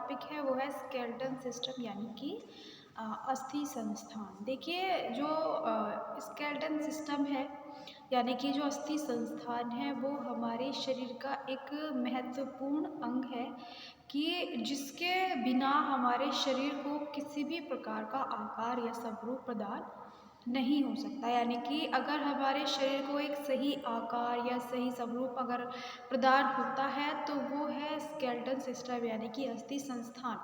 Topic है वो है स्केलेटन सिस्टम यानी कि अस्थि संस्थान। देखिए जो स्केलेटन सिस्टम है यानी कि जो अस्थि संस्थान है वो हमारे शरीर का एक महत्वपूर्ण अंग है कि जिसके बिना हमारे शरीर को किसी भी प्रकार का आकार या स्वरूप प्रदान नहीं हो सकता। यानी कि अगर हमारे शरीर को एक सही आकार या सही स्वरूप अगर प्रदान होता है तो वो है स्केलेटन सिस्टम यानी कि अस्थि संस्थान।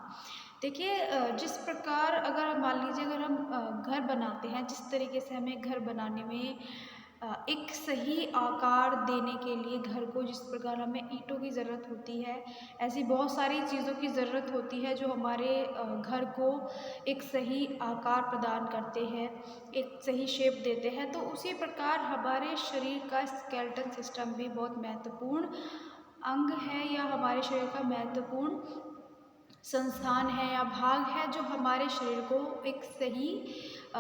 देखिए जिस प्रकार अगर मान लीजिए अगर हम घर बनाते हैं, जिस तरीके से हमें घर बनाने में एक सही आकार देने के लिए घर को जिस प्रकार हमें ईंटों की ज़रूरत होती है, ऐसी बहुत सारी चीज़ों की ज़रूरत होती है जो हमारे घर को एक सही आकार प्रदान करते हैं, एक सही शेप देते हैं। तो उसी प्रकार हमारे शरीर का स्केलेटन सिस्टम भी बहुत महत्वपूर्ण अंग है या हमारे शरीर का महत्वपूर्ण संस्थान है या भाग है जो हमारे शरीर को एक सही अ,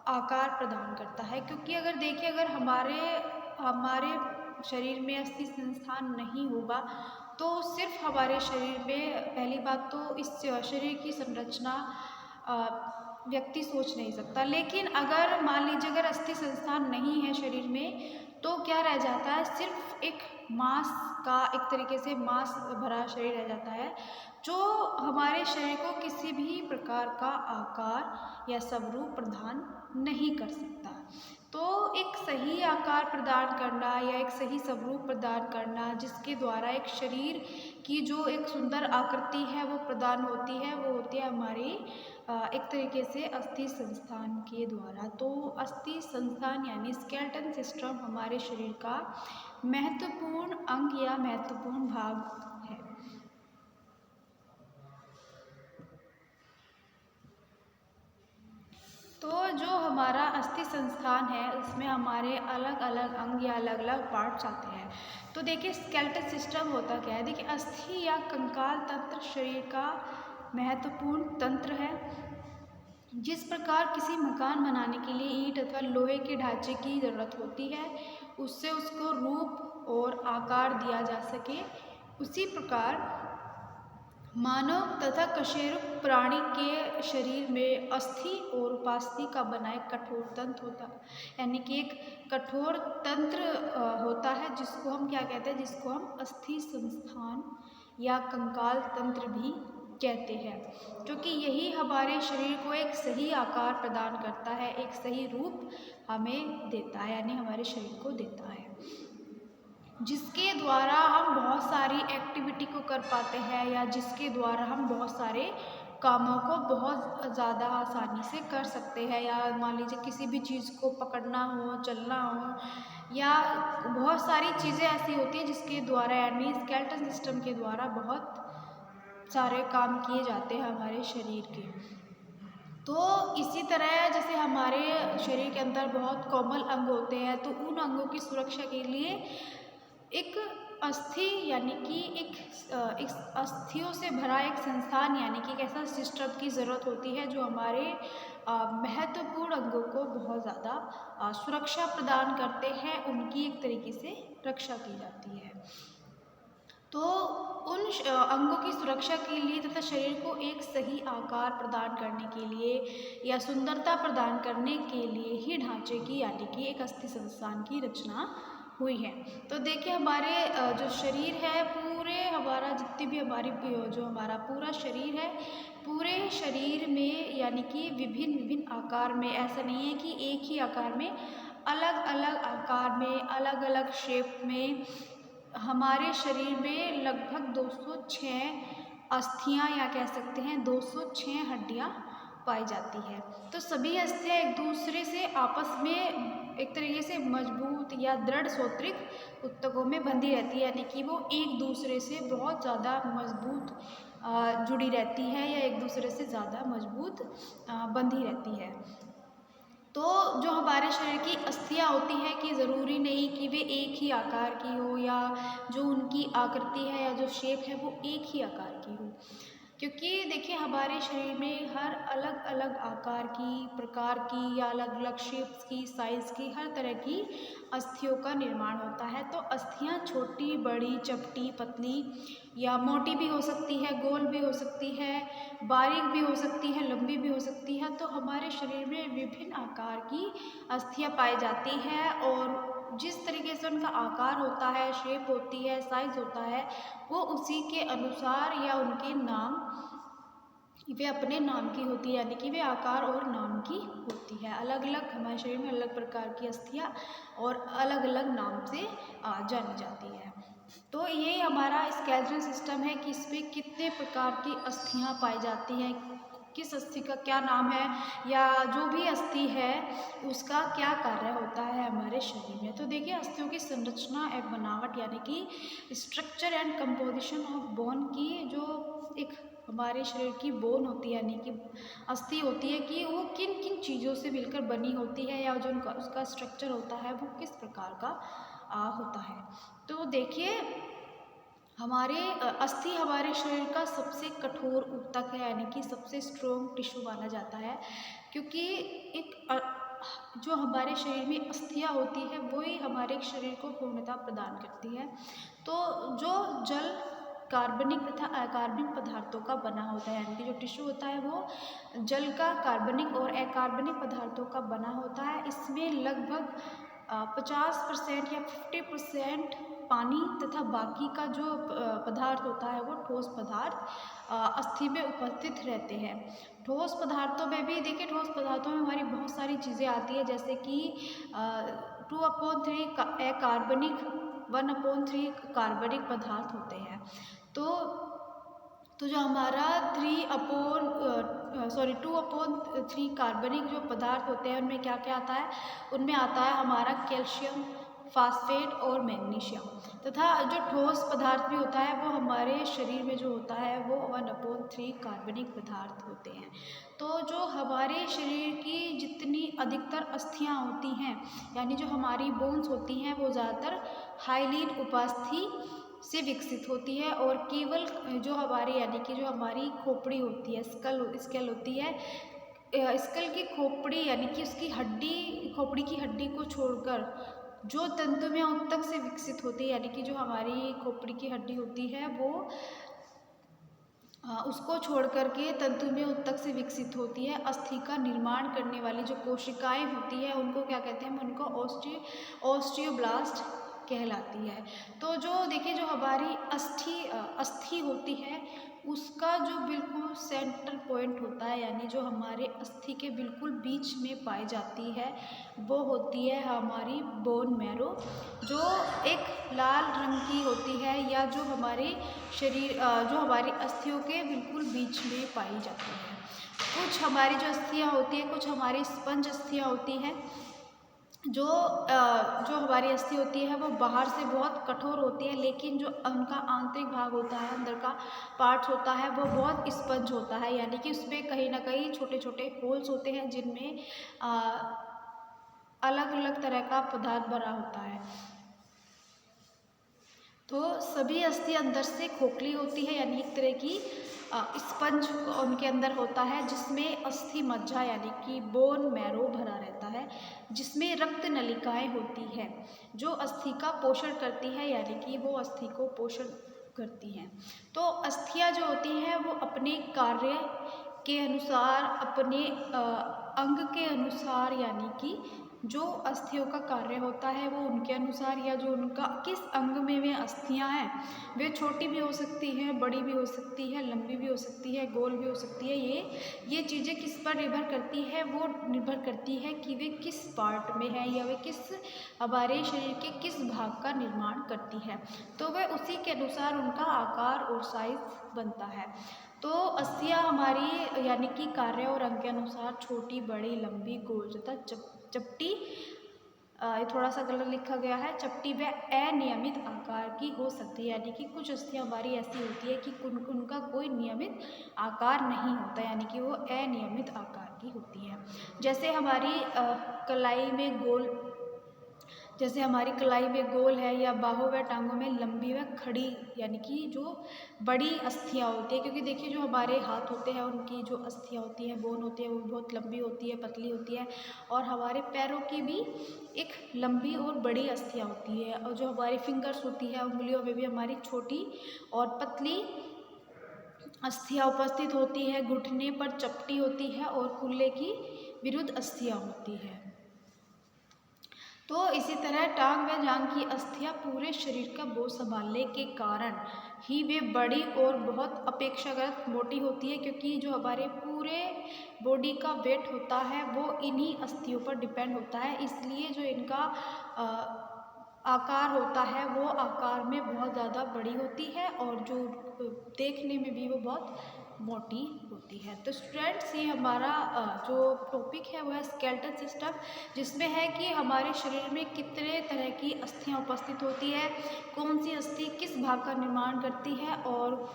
आकार प्रदान करता है। क्योंकि अगर देखिए अगर हमारे हमारे शरीर में अस्थि संस्थान नहीं होगा तो सिर्फ हमारे शरीर में पहली बात तो इस शरीर की संरचना व्यक्ति सोच नहीं सकता। लेकिन अगर मान लीजिए अगर अस्थि संस्थान नहीं है शरीर में तो क्या रह जाता है, सिर्फ एक मांस का एक तरीके से मांस भरा शरीर रह जाता है जो हमारे शरीर को किसी भी प्रकार का आकार या स्वरूप प्रदान नहीं कर सकता। तो एक सही आकार प्रदान करना या एक सही स्वरूप प्रदान करना जिसके द्वारा एक शरीर की जो एक सुंदर आकृति है वो प्रदान होती है, वो होती है हमारी एक तरीके से अस्थि संस्थान के द्वारा। तो अस्थि संस्थान यानी स्केलेटन सिस्टम हमारे शरीर का महत्वपूर्ण अंग या महत्वपूर्ण भाग है। तो जो हमारा अस्थि संस्थान है उसमें हमारे अलग अलग अंग या अलग अलग पार्ट्स आते हैं। तो देखिए स्केलेटन सिस्टम होता क्या है, देखिए अस्थि या कंकाल तंत्र शरीर का महत्वपूर्ण तंत्र है। जिस प्रकार किसी मकान बनाने के लिए ईंट अथवा लोहे के ढांचे की ज़रूरत होती है उससे उसको रूप और आकार दिया जा सके, उसी प्रकार मानव तथा कशेरुक प्राणी के शरीर में अस्थि और उपास्थि का बना एक कठोर तंत्र होता है। यानी कि एक कठोर तंत्र होता है जिसको हम क्या कहते हैं, जिसको हम अस्थि संस्थान या कंकाल तंत्र भी कहते हैं। क्योंकि यही हमारे शरीर को एक सही आकार प्रदान करता है, एक सही रूप हमें देता है यानी हमारे शरीर को देता है, जिसके द्वारा हम बहुत सारी एक्टिविटी को कर पाते हैं या जिसके द्वारा हम बहुत सारे कामों को बहुत ज़्यादा आसानी से कर सकते हैं। या मान लीजिए किसी भी चीज़ को पकड़ना हो, चलना हो या बहुत सारी चीज़ें ऐसी होती हैं जिसके द्वारा यानी स्केलेटन सिस्टम के द्वारा बहुत सारे काम किए जाते हैं हमारे शरीर के। तो इसी तरह जैसे हमारे शरीर के अंदर बहुत कोमल अंग होते हैं तो उन अंगों की सुरक्षा के लिए एक अस्थि यानी कि एक अस्थियों से भरा एक संस्थान यानी कि एक ऐसा सिस्टम की ज़रूरत होती है जो हमारे महत्वपूर्ण अंगों को बहुत ज़्यादा सुरक्षा प्रदान करते हैं, उनकी एक तरीके से रक्षा की जाती है। तो उन अंगों की सुरक्षा के लिए तथा शरीर को एक सही आकार प्रदान करने के लिए या सुंदरता प्रदान करने के लिए ही ढांचे की यानी कि एक अस्थि संस्थान की रचना हुई है। तो देखिए हमारे जो शरीर है पूरे हमारा जितनी भी हमारी जो हमारा पूरा शरीर है, पूरे शरीर में यानी कि विभिन्न विभिन्न आकार में, ऐसा नहीं है कि एक ही आकार में, अलग अलग आकार में अलग अलग शेप में हमारे शरीर में लगभग 206 अस्थियां या कह सकते हैं 206 हड्डियां पाई जाती है। तो सभी अस्थियां एक दूसरे से आपस में एक तरीके से मजबूत या दृढ़ सूत्रिक ऊतकों में बंधी रहती है, यानी कि वो एक दूसरे से बहुत ज़्यादा मजबूत जुड़ी रहती है या एक दूसरे से ज़्यादा मजबूत बंधी रहती है। तो जो हमारे शरीर की अस्थियां होती हैं कि ज़रूरी नहीं कि वे एक ही आकार की हो या जो उनकी आकृति है या जो शेप है वो एक ही आकार की हो। क्योंकि देखिए हमारे शरीर में हर अलग अलग आकार की, प्रकार की या अलग अलग शेप्स की, साइज़ की, हर तरह की अस्थियों का निर्माण होता है। तो अस्थियाँ छोटी, बड़ी, चपटी, पतली या मोटी भी हो सकती है, गोल भी हो सकती है, बारीक भी हो सकती है, लंबी भी हो सकती है। तो हमारे शरीर में विभिन्न आकार की अस्थियाँ पाई जाती हैं और जिस तरीके से उनका आकार होता है, शेप होती है, साइज़ होता है, वो उसी के अनुसार या उनके नाम, वे अपने नाम की होती है, यानी कि वे आकार और नाम की होती है। अलग अलग हमारे शरीर में अलग प्रकार की अस्थियाँ और अलग अलग नाम से जानी जाती है। तो ये हमारा स्केलेटल सिस्टम है कि इसमें कितने प्रकार की अस्थियाँ पाई जाती हैं, किस अस्थि का क्या नाम है या जो भी अस्थि है उसका क्या कार्य होता है हमारे शरीर में। तो देखिए अस्थियों की संरचना एवं बनावट यानी कि structure and composition of bone की जो एक हमारे शरीर की बोन होती है यानी कि अस्थि होती है कि वो किन किन चीज़ों से मिलकर बनी होती है या जो उनका उसका स्ट्रक्चर होता है वो किस प्रकार का होता है। तो देखिए हमारे अस्थि हमारे शरीर का सबसे कठोर ऊतक है यानी कि सबसे स्ट्रॉन्ग टिश्यू माना जाता है, क्योंकि जो हमारे शरीर में अस्थियाँ होती है वही हमारे शरीर को पूर्णता प्रदान करती है। तो जो जल, कार्बनिक तथा अकार्बनिक पदार्थों का बना होता है यानी कि जो टिश्यू होता है वो जल का, कार्बनिक और अकार्बनिक पदार्थों का बना होता है। इसमें लगभग 50% या 50% पानी तथा बाकी का जो पदार्थ होता है वो ठोस पदार्थ अस्थि में उपस्थित रहते हैं। ठोस पदार्थों में भी देखिए ठोस पदार्थों में हमारी बहुत सारी चीज़ें आती है, जैसे कि 2/3 अकार्बनिक, 1/3 कार्बनिक पदार्थ होते हैं। तो जो हमारा 2/3 कार्बनिक जो पदार्थ होते हैं उनमें क्या क्या आता है, उनमें आता है हमारा कैल्शियम, फास्फेट और मैग्नीशियम। तथा जो ठोस पदार्थ भी होता है वो हमारे शरीर में जो होता है वो 1/3 कार्बनिक पदार्थ होते हैं। तो जो हमारे शरीर की जितनी अधिकतर अस्थियाँ होती हैं यानी जो हमारी बोन्स होती हैं वो ज़्यादातर हाइलीन उपास्थि से विकसित होती है और केवल जो हमारी यानी कि जो हमारी खोपड़ी होती है, स्कल होती है, स्कल की खोपड़ी यानी कि उसकी हड्डी, खोपड़ी की हड्डी को छोड़कर जो तंतुमय ऊतक से विकसित होती है यानी कि जो हमारी खोपड़ी की हड्डी होती है वो उसको छोड़ कर के तंतुमय ऊतक से विकसित होती है। अस्थि का निर्माण करने वाली जो कोशिकाएं होती है उनको क्या कहते हैं, उनको ऑस्टियोब्लास्ट कहलाती है। तो जो देखिए जो हमारी अस्थि होती है उसका जो बिल्कुल सेंटर पॉइंट होता है यानी जो हमारे अस्थि के बिल्कुल बीच में पाई जाती है वो होती है हमारी बोन मैरो, जो एक लाल रंग की होती है या जो हमारे शरीर जो हमारी अस्थियों के बिल्कुल बीच में पाई जाती है। कुछ हमारी जो अस्थियाँ होती हैं, कुछ हमारी स्पंज अस्थियाँ होती हैं जो हमारी अस्थि होती है वो बाहर से बहुत कठोर होती है, लेकिन जो उनका आंतरिक भाग होता है, अंदर का पार्ट्स होता है वो बहुत स्पंज होता है यानी कि उसमें कहीं ना कहीं छोटे छोटे होल्स होते हैं जिनमें अलग अलग तरह का पदार्थ भरा होता है। तो सभी अस्थि अंदर से खोखली होती है यानी एक तरह की स्पंज उनके अंदर होता है जिसमें अस्थि मज्जा यानी कि बोन मैरो भरा रहता है, जिसमें रक्त नलिकाएं होती हैं जो अस्थि का पोषण करती है यानी कि वो अस्थि को पोषण करती हैं। तो अस्थियां जो होती हैं वो अपने कार्य के अनुसार, अपने अंग के अनुसार यानी कि जो अस्थियों का कार्य होता है वो उनके अनुसार या जो उनका किस अंग में वे अस्थियां हैं वे छोटी भी हो सकती हैं, बड़ी भी हो सकती है, लंबी भी हो सकती है, गोल भी हो सकती है। ये चीज़ें किस पर निर्भर करती है, वो निर्भर करती है कि वे किस पार्ट में है या वे किस हमारे शरीर के किस भाग का निर्माण करती है। तो वह उसी के अनुसार उनका आकार और साइज बनता है। तो अस्थियां हमारी यानी कि कार्य और अंग के अनुसार छोटी, बड़ी, लंबी, गोल तथा चपटी, ये थोड़ा सा गलत लिखा गया है, चपटी व अनियमित आकार की हो सकती है यानी कि कुछ अस्थियां हमारी ऐसी होती है कि उनका कोई नियमित आकार नहीं होता यानी कि वो अनियमित आकार की होती है। जैसे हमारी कलाई में गोल, जैसे हमारी कलाई में गोल है या बाहों व टांगों में लंबी व खड़ी यानी कि जो बड़ी अस्थियाँ होती है, क्योंकि देखिए जो हमारे हाथ होते हैं उनकी जो अस्थियाँ होती हैं, बोन होती है, वो बहुत लंबी होती है, पतली होती है। और हमारे पैरों की भी एक लंबी और बड़ी अस्थियाँ होती है। और जो हमारी फिंगर्स होती है, उंगलियों में भी हमारी छोटी और पतली अस्थियाँ उपस्थित होती है। घुटने पर चपटी होती है और कूल्हे की विरुद्ध अस्थियाँ होती है। तो इसी तरह टांग व जांघ की अस्थियाँ पूरे शरीर का बोझ संभालने के कारण ही वे बड़ी और बहुत अपेक्षाकृत मोटी होती है, क्योंकि जो हमारे पूरे बॉडी का वेट होता है वो इन्हीं अस्थियों पर डिपेंड होता है। इसलिए जो इनका आकार होता है वो आकार में बहुत ज़्यादा बड़ी होती है और जो देखने में भी वो बहुत मोटी होती है। तो स्टूडेंट्स, ये हमारा जो टॉपिक है वो है स्केलेटल सिस्टम, जिसमें है कि हमारे शरीर में कितने तरह की अस्थियाँ उपस्थित होती है, कौन सी अस्थि किस भाग का निर्माण करती है और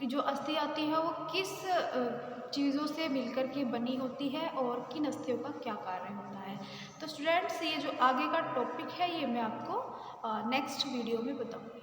जो अस्थि आती है वो किस चीज़ों से मिलकर के बनी होती है और किन अस्थियों का क्या कार्य होता है। तो स्टूडेंट्स, ये जो आगे का टॉपिक है ये मैं आपको नेक्स्ट वीडियो में बताऊँगी।